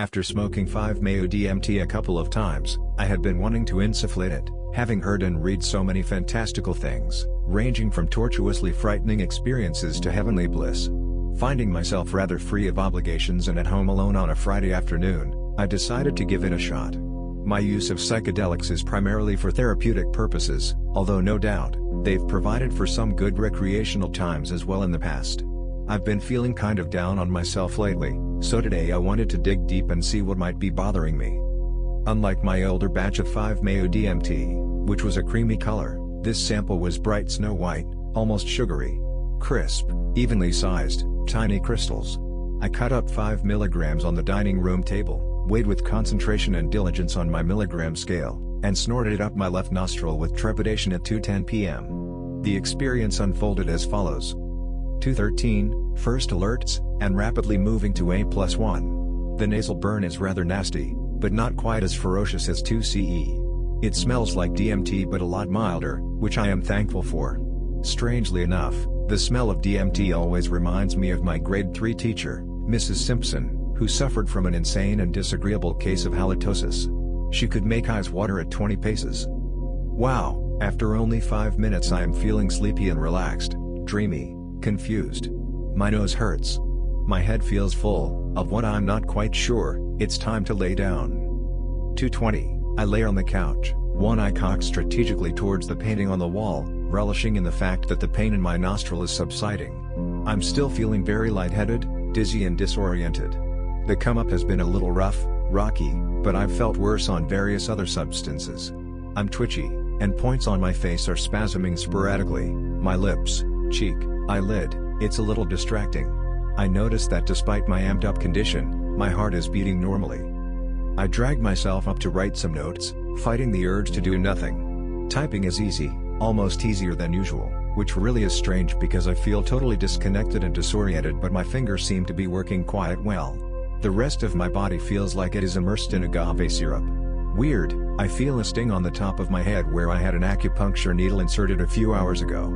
After smoking 5-MeO DMT a couple of times, I had been wanting to insufflate it, having heard and read so many fantastical things, ranging from tortuously frightening experiences to heavenly bliss. Finding myself rather free of obligations and at home alone on a Friday afternoon, I decided to give it a shot. My use of psychedelics is primarily for therapeutic purposes, although no doubt, they've provided for some good recreational times as well in the past. I've been feeling kind of down on myself lately, so today I wanted to dig deep and see what might be bothering me. Unlike my older batch of 5-MeO DMT, which was a creamy color, this sample was bright snow white, almost sugary. Crisp, evenly sized, tiny crystals. I cut up 5 milligrams on the dining room table, weighed with concentration and diligence on my milligram scale, and snorted it up my left nostril with trepidation at 2:10 p.m. The experience unfolded as follows. 2:13, first alerts, and rapidly moving to A+1. The nasal burn is rather nasty, but not quite as ferocious as 2CE. It smells like DMT but a lot milder, which I am thankful for. Strangely enough, the smell of DMT always reminds me of my grade 3 teacher, Mrs. Simpson, who suffered from an insane and disagreeable case of halitosis. She could make eyes water at 20 paces. Wow, after only 5 minutes I am feeling sleepy and relaxed, dreamy, confused. My nose hurts. My head feels full, of what I'm not quite sure. It's time to lay down. 2:20, I lay on the couch, one eye cocked strategically towards the painting on the wall, relishing in the fact that the pain in my nostril is subsiding. I'm still feeling very lightheaded, dizzy and disoriented. The come-up has been a little rough, rocky, but I've felt worse on various other substances. I'm twitchy, and points on my face are spasming sporadically, my lips, cheek, eyelid, it's a little distracting. I notice that despite my amped up condition, my heart is beating normally. I drag myself up to write some notes, fighting the urge to do nothing. Typing is easy, almost easier than usual, which really is strange because I feel totally disconnected and disoriented, but my fingers seem to be working quite well. The rest of my body feels like it is immersed in agave syrup. Weird, I feel a sting on the top of my head where I had an acupuncture needle inserted a few hours ago.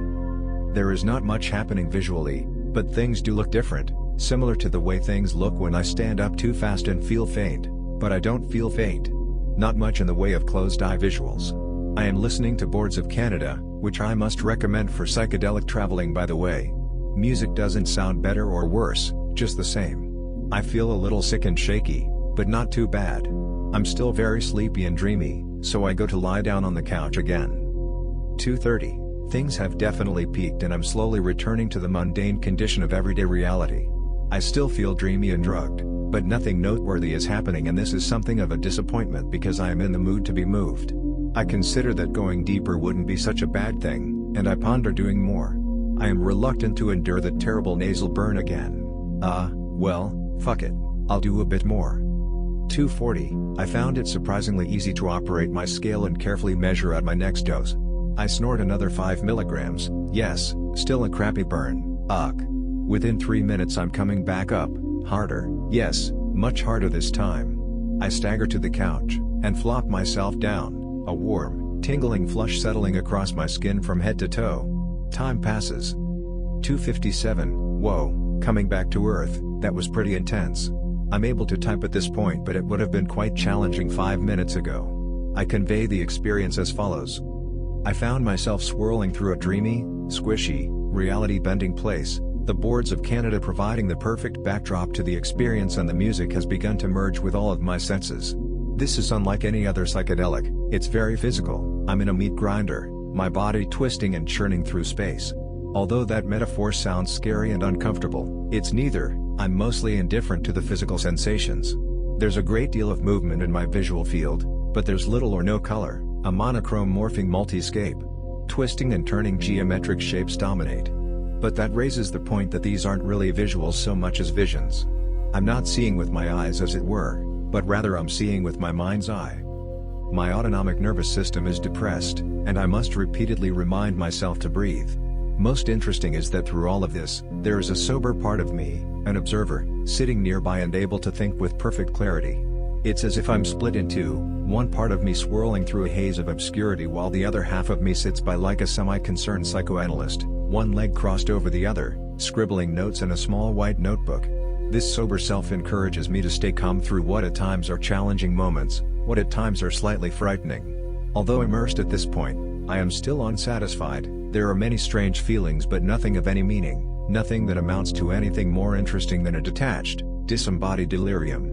There is not much happening visually, but things do look different, similar to the way things look when I stand up too fast and feel faint, but I don't feel faint. Not much in the way of closed-eye visuals. I am listening to Boards of Canada, which I must recommend for psychedelic traveling by the way. Music doesn't sound better or worse, just the same. I feel a little sick and shaky, but not too bad. I'm still very sleepy and dreamy, so I go to lie down on the couch again. 2:30. Things have definitely peaked and I'm slowly returning to the mundane condition of everyday reality. I still feel dreamy and drugged, but nothing noteworthy is happening, and this is something of a disappointment because I am in the mood to be moved. I consider that going deeper wouldn't be such a bad thing, and I ponder doing more. I am reluctant to endure the terrible nasal burn again. Well, fuck it, I'll do a bit more. 2:40, I found it surprisingly easy to operate my scale and carefully measure out my next dose. I snort another 5 milligrams, yes, still a crappy burn, ugh. Within 3 minutes I'm coming back up, harder, yes, much harder this time. I stagger to the couch, and flop myself down, a warm, tingling flush settling across my skin from head to toe. Time passes. 2:57, whoa, coming back to earth, that was pretty intense. I'm able to type at this point, but it would have been quite challenging 5 minutes ago. I convey the experience as follows. I found myself swirling through a dreamy, squishy, reality-bending place, the Boards of Canada providing the perfect backdrop to the experience, and the music has begun to merge with all of my senses. This is unlike any other psychedelic, it's very physical. I'm in a meat grinder, my body twisting and churning through space. Although that metaphor sounds scary and uncomfortable, it's neither. I'm mostly indifferent to the physical sensations. There's a great deal of movement in my visual field, but there's little or no color, a monochrome morphing multiscape. Twisting and turning geometric shapes dominate. But that raises the point that these aren't really visuals so much as visions. I'm not seeing with my eyes as it were, but rather I'm seeing with my mind's eye. My autonomic nervous system is depressed, and I must repeatedly remind myself to breathe. Most interesting is that through all of this, there is a sober part of me, an observer, sitting nearby and able to think with perfect clarity. It's as if I'm split in two, one part of me swirling through a haze of obscurity while the other half of me sits by like a semi-concerned psychoanalyst, one leg crossed over the other, scribbling notes in a small white notebook. This sober self encourages me to stay calm through what at times are challenging moments, what at times are slightly frightening. Although immersed at this point, I am still unsatisfied. There are many strange feelings but nothing of any meaning, nothing that amounts to anything more interesting than a detached, disembodied delirium.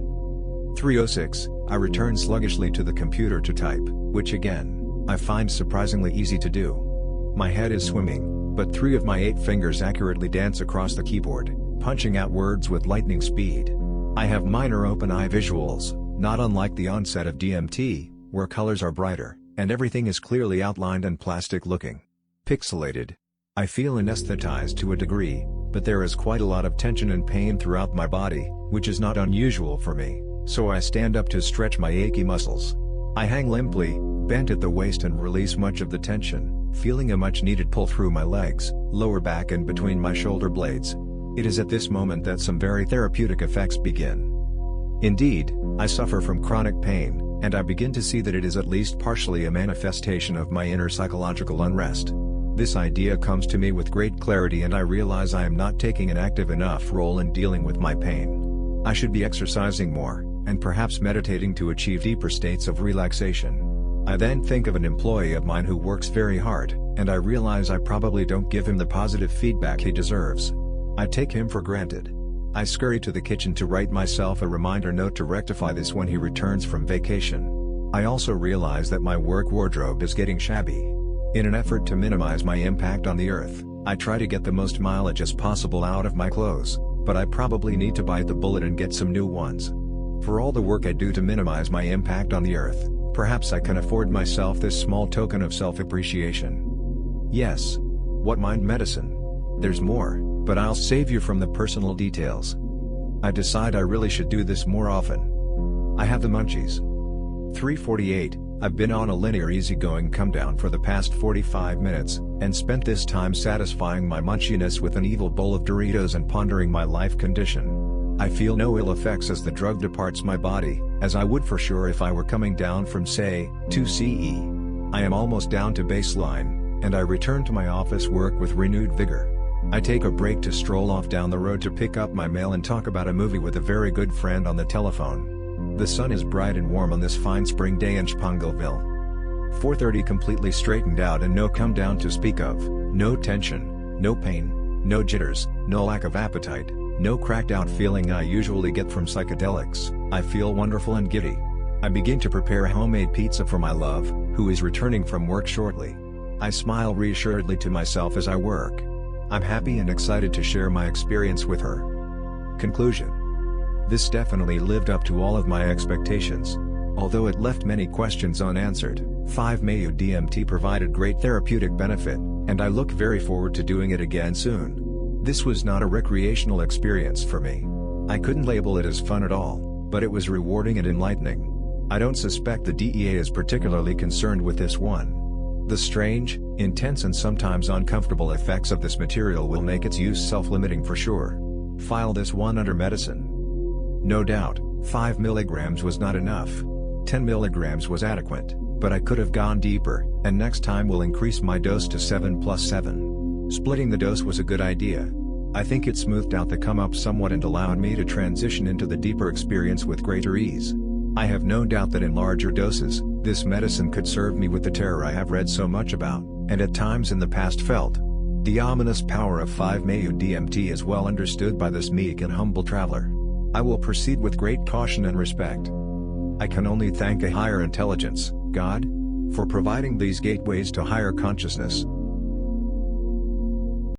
3:06, I return sluggishly to the computer to type, which again, I find surprisingly easy to do. My head is swimming, but 3 of my 8 fingers accurately dance across the keyboard, punching out words with lightning speed. I have minor open-eye visuals, not unlike the onset of DMT, where colors are brighter, and everything is clearly outlined and plastic-looking. Pixelated. I feel anesthetized to a degree, but there is quite a lot of tension and pain throughout my body, which is not unusual for me, so I stand up to stretch my achy muscles. I hang limply, bent at the waist and release much of the tension, feeling a much-needed pull through my legs, lower back and between my shoulder blades. It is at this moment that some very therapeutic effects begin. Indeed, I suffer from chronic pain, and I begin to see that it is at least partially a manifestation of my inner psychological unrest. This idea comes to me with great clarity and I realize I am not taking an active enough role in dealing with my pain. I should be exercising more, and perhaps meditating to achieve deeper states of relaxation. I then think of an employee of mine who works very hard, and I realize I probably don't give him the positive feedback he deserves. I take him for granted. I scurry to the kitchen to write myself a reminder note to rectify this when he returns from vacation. I also realize that my work wardrobe is getting shabby. In an effort to minimize my impact on the earth, I try to get the most mileage as possible out of my clothes, but I probably need to bite the bullet and get some new ones. For all the work I do to minimize my impact on the earth, perhaps I can afford myself this small token of self-appreciation. Yes. What mind medicine? There's more, but I'll save you from the personal details. I decide I really should do this more often. I have the munchies. 3:48, I've been on a linear easygoing come down for the past 45 minutes, and spent this time satisfying my munchiness with an evil bowl of Doritos and pondering my life condition. I feel no ill effects as the drug departs my body, as I would for sure if I were coming down from say, 2CE. I am almost down to baseline, and I return to my office work with renewed vigor. I take a break to stroll off down the road to pick up my mail and talk about a movie with a very good friend on the telephone. The sun is bright and warm on this fine spring day in Spangleville. 4:30 completely straightened out and no come down to speak of, no tension, no pain, no jitters, no lack of appetite, no cracked out feeling I usually get from psychedelics. I feel wonderful and giddy. I begin to prepare homemade pizza for my love, who is returning from work shortly. I smile reassuredly to myself as I work. I'm happy and excited to share my experience with her. Conclusion. This definitely lived up to all of my expectations. Although it left many questions unanswered, 5-MeO DMT provided great therapeutic benefit, and I look very forward to doing it again soon. This was not a recreational experience for me. I couldn't label it as fun at all, but it was rewarding and enlightening. I don't suspect the DEA is particularly concerned with this one. The strange, intense and sometimes uncomfortable effects of this material will make its use self-limiting for sure. File this one under medicine. No doubt, 5 mg was not enough. 10 mg was adequate, but I could have gone deeper, and next time will increase my dose to 7+7. Splitting the dose was a good idea. I think it smoothed out the come-up somewhat and allowed me to transition into the deeper experience with greater ease. I have no doubt that in larger doses, this medicine could serve me with the terror I have read so much about, and at times in the past felt. The ominous power of 5-MeO DMT is well understood by this meek and humble traveler. I will proceed with great caution and respect. I can only thank a higher intelligence, God, for providing these gateways to higher consciousness,